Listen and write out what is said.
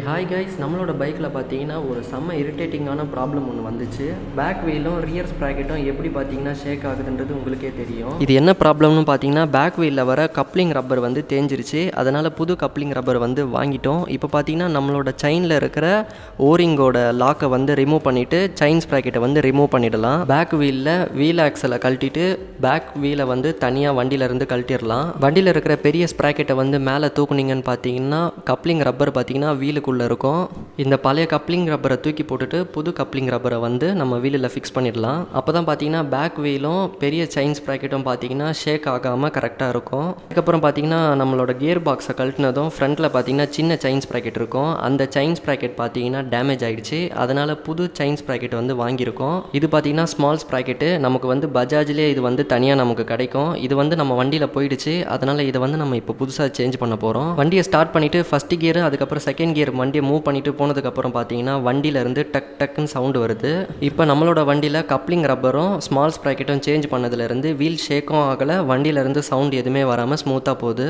Hi guys, நம்மளோட பைக்கில் பார்த்தீங்கன்னா ஒரு செம்ம இரிட்டேட்டிங்கான ப்ராப்ளம் ஒன்று வந்துச்சு. பேக் வீலும் ரியர் ஸ்ப்ராக்கெட்டும் எப்படி பார்த்தீங்கன்னா ஷேக் ஆகுதுன்றது உங்களுக்கே தெரியும். இது என்ன ப்ராப்ளம்னு பார்த்தீங்கன்னா பேக் வீலில் வர கப்ளிங் ரப்பர் வந்து தேஞ்சிருச்சு. அதனால் புது கப்ளிங் ரப்பர் வந்து வாங்கிட்டோம். இப்போ பார்த்தீங்கன்னா நம்மளோட செயினில் இருக்கிற ஓரிங்கோட லாக்கை வந்து ரிமூவ் பண்ணிவிட்டு செயின் ஸ்ப்ராக்கெட்டை வந்து ரிமூவ் பண்ணிடலாம். பேக் வீலில் வீல் ஆக்சலை கழட்டிட்டு பேக் வீலை வந்து தனியாக வண்டியிலேருந்து கழட்டிடலாம். வண்டியில் இருக்கிற பெரிய ஸ்ப்ராக்கெட்டை வந்து மேலே தூக்குனீங்கன்னு பார்த்தீங்கன்னா கப்ளிங் ரப்பர் பார்த்தீங்கன்னா வீலுக்குள்ளே இருக்கும். இந்த பழைய கப்ளிங் ரப்பரை தூக்கி போட்டுட்டு புது கப்ளிங் ரப்பரை வந்து நம்ம வீலில் ஃபிக்ஸ் பண்ணிடலாம். அப்போ தான் பார்த்தீங்கன்னா பேக் வீலும் பெரிய செயின் ஸ்ப்ராக்கெட்டும் பார்த்தீங்கன்னா ஷேக் ஆகாமல் கரெக்டாக இருக்கும். அதுக்கப்புறம் பார்த்தீங்கன்னா நம்மளோட கியர் பாக்ஸை கழட்டினதும் ஃப்ரண்ட்டில் பார்த்தீங்கன்னா சின்ன செயின் ஸ்ப்ராக்கெட் இருக்கும். அந்த செயின் ஸ்ப்ராக்கெட் பார்த்தீங்கன்னா டேமேஜ் ஆகிடுச்சு. அதனால் புது செயின் ஸ்ப்ராக்கெட் வந்து வாங்கியிருக்கோம். இது பார்த்தீங்கன்னா ஸ்மால் ஸ்ப்ராக்கெட்டு. நமக்கு வந்து பஜாஜ்லேயே இது வந்து தனியாக நமக்கு கிடைக்கும். இது வந்து நம்ம வண்டியில் போயிடுச்சு. அதனால் இதை வந்து நம்ம இப்போ புதுசாக சேஞ்ச் பண்ண போகிறோம். வண்டியை ஸ்டார்ட் பண்ணிவிட்டு ஃபஸ்ட்டு கியர் அதுக்கப்புறம் செகண்ட் கியர் வண்டியை மூவ் பண்ணிவிட்டு போனதுக்கப்புறம் பார்த்தீங்கன்னா வண்டியிலேருந்து டக் டக்குன்னு சவுண்டு வருது. இப்போ நம்மளோட வண்டியில் கப்ளிங் ரப்பரும் ஸ்மால் ஸ்ப்ராக்கெட்டும் சேஞ்ச் பண்ணதுலேருந்து வீல் ஷேக்கும் ஆகலை, வண்டியிலேருந்து சவுண்ட் எதுவுமே வராமல் ஸ்மூத்தாக போகுது.